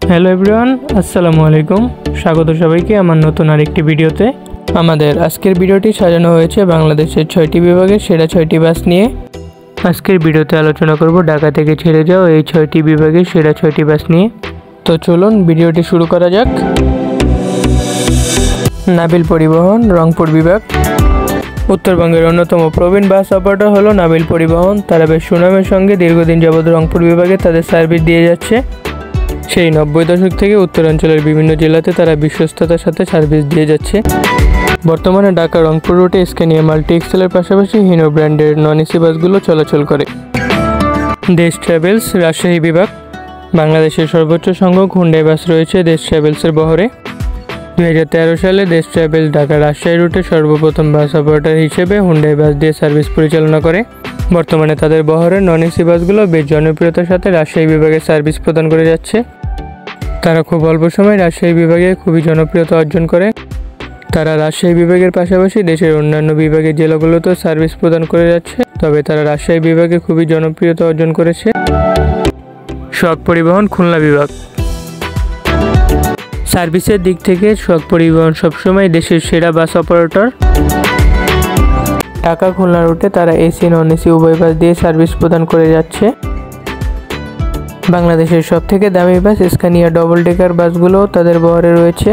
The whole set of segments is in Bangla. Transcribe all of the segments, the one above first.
হ্যালো এভরিওয়ান, আসসালামু আলাইকুম। স্বাগত সবাইকে আমার নতুন আরেকটি ভিডিওতে। আমাদের আজকের ভিডিওটি সাজানো হয়েছে বাংলাদেশের 6টি বিভাগের সেরা 6টি বাস নিয়ে। আজকের ভিডিওতে আলোচনা করব ঢাকা থেকে ছেড়ে যাওয়া এই 6টি বিভাগের সেরা 6টি বাস নিয়ে। তো চলুন ভিডিওটি শুরু করা যাক। নাবিল পরিবহন, রংপুর বিভাগ। উত্তরবঙ্গের অন্যতম প্রবীণ বাস অপারেটর হলো নাবিল পরিবহন। তারা বেশ সুনামের সঙ্গে দীর্ঘদিন যাবৎ রংপুর বিভাগে তাদের সার্ভিস দিয়ে যাচ্ছে। সেই 90 দশক থেকে উত্তরাঞ্চলের বিভিন্ন জেলাতে তারা বিশ্বস্ততার সাথে সার্ভিস দিয়ে যাচ্ছে। বর্তমানে ঢাকা রংপুর রুটে স্ক্যানিয়া মাল্টি এক্সেলের পাশাপাশি হিনো ব্র্যান্ডের নন এসি বাসগুলো চলাচল করে। দেশ ট্রাভেলস, রাজশাহী বিভাগ। বাংলাদেশের সর্বোচ্চ সংখ্যক হুন্ডাই বাস রয়েছে দেশ ট্রাভেলসের বহরে। 2013 সালে দেশ ট্রাভেলস ঢাকা রাজশাহী রুটে সর্বপ্রথম বাস অপারেটর হিসেবে হুন্ডাই বাস দিয়ে সার্ভিস পরিচালনা করে। বর্তমানে তাদের বহরের নন এসি বাসগুলো বেশ জনপ্রিয়তার সাথে রাজশাহী বিভাগে সার্ভিস প্রদান করে যাচ্ছে। তারা খুব অল্প সময় রাজশাহী বিভাগে খুবই জনপ্রিয়তা অর্জন করে। তারা রাজশাহী বিভাগের পাশাপাশি দেশের অন্যান্য বিভাগের জেলাগুলোতেও সার্ভিস প্রদান করে যাচ্ছে, তবে তারা রাজশাহী বিভাগে খুবই জনপ্রিয়তা অর্জন করেছে। শখ পরিবহন, খুলনা বিভাগ। সার্ভিসের দিক থেকে শখ পরিবহন সবসময় দেশের সেরা বাস অপারেটর। ঢাকা খুলনা রুটে তারা এসি নন এসি উভয় বাস দিয়ে সার্ভিস প্রদান করে যাচ্ছে। বাংলাদেশের সবথেকে দামি বাস স্ক্যানিয়া ডবল ডেকার বাসগুলোও তাদের বহরে রয়েছে।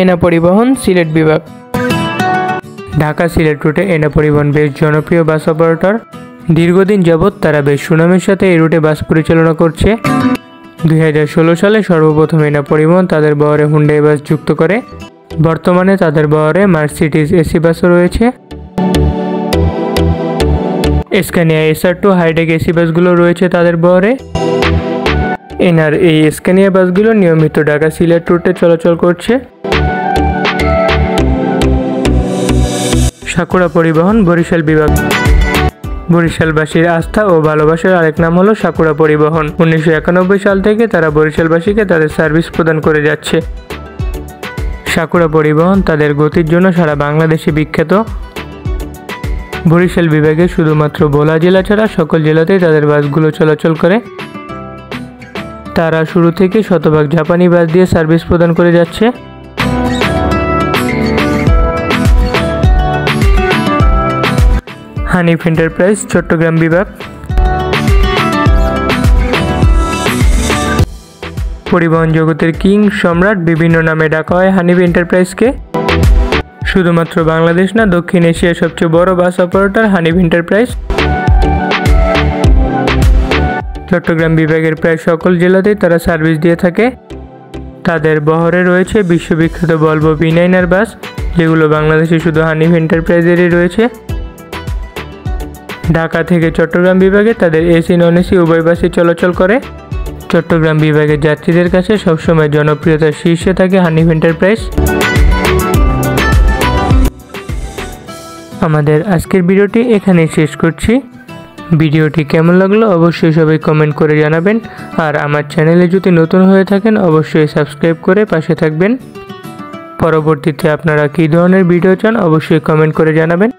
এনা পরিবহন, সিলেট বিভাগ। ঢাকা সিলেট রুটে এনা পরিবহন বেশ জনপ্রিয় বাস অপারেটর। দীর্ঘদিন যাবৎ তারা বেশ সুনামের সাথে এই রুটে বাস পরিচালনা করছে। 2016 সালে সর্বপ্রথম এনা পরিবহন তাদের বহরে হুন্ডাই বাস যুক্ত করে। বর্তমানে তাদের বহরে মার্সিডিজ এসি বাসও রয়েছে। স্ক্যানিয়া SR2 হাইটেক এসি বাসগুলো রয়েছে তাদের বহরে। এনার এই স্ক্যানিয়া বাসগুলো নিয়মিত ঢাকা সিলেট রুটে চলাচল করছে। সাকুরা পরিবহন, বরিশাল বিভাগ। বরিশালবাসীর আস্থা ও ভালোবাসার আরেক নাম হলো সাকুরা পরিবহন। 1991 সাল থেকে তারা বরিশালবাসীকে তাদের সার্ভিস প্রদান করে যাচ্ছে। সাকুরা পরিবহন তাদের গতির জন্য সারা বাংলাদেশে বিখ্যাত। বরিশাল বিভাগে শুধুমাত্র ভোলা জেলা ছাড়া সকল জেলাতেই তাদের বাসগুলো চলাচল করে। তারা শুরু থেকে শতভাগ জাপানি বাস দিয়ে সার্ভিস প্রদান করে যাচ্ছে। হানিফ এন্টারপ্রাইজ, চট্টগ্রাম বিভাগ। পরিবহন জগতের কিং, সম্রাট বিভিন্ন নামে ডাকা হয় হানিফ এন্টারপ্রাইজকে। শুধুমাত্র বাংলাদেশ না, দক্ষিণ এশিয়ার সবচেয়ে বড় bus operator Hanif enterprise. Chattogram বিভাগের প্রায় সকল জেলাতেই তারা সার্ভিস দিয়ে থাকে। তাদের বহরে রয়েছে বিশ্ববিখ্যাত ভলভো V9R বাস, যেগুলো বাংলাদেশে শুধু হানিফ এন্টারপ্রাইজেরই রয়েছে। ঢাকা থেকে চট্টগ্রাম বিভাগে তাদের এসি নন এসি উভয় বাসই চলাচল করে। চট্টগ্রাম বিভাগের যাত্রীদের কাছে সবসময় জনপ্রিয়তার শীর্ষে থাকে হানিফ এন্টারপ্রাইজ। আমাদের আজকের ভিডিওটি এখানেই শেষ করছি। ভিডিওটি কেমন লাগলো অবশ্যই সবাই কমেন্ট করে জানাবেন। আর আমার চ্যানেলে যদি নতুন হয়ে থাকেন অবশ্যই সাবস্ক্রাইব করে পাশে থাকবেন। পরবর্তীতে আপনারা কী ধরনের ভিডিও চান অবশ্যই কমেন্ট করে জানাবেন।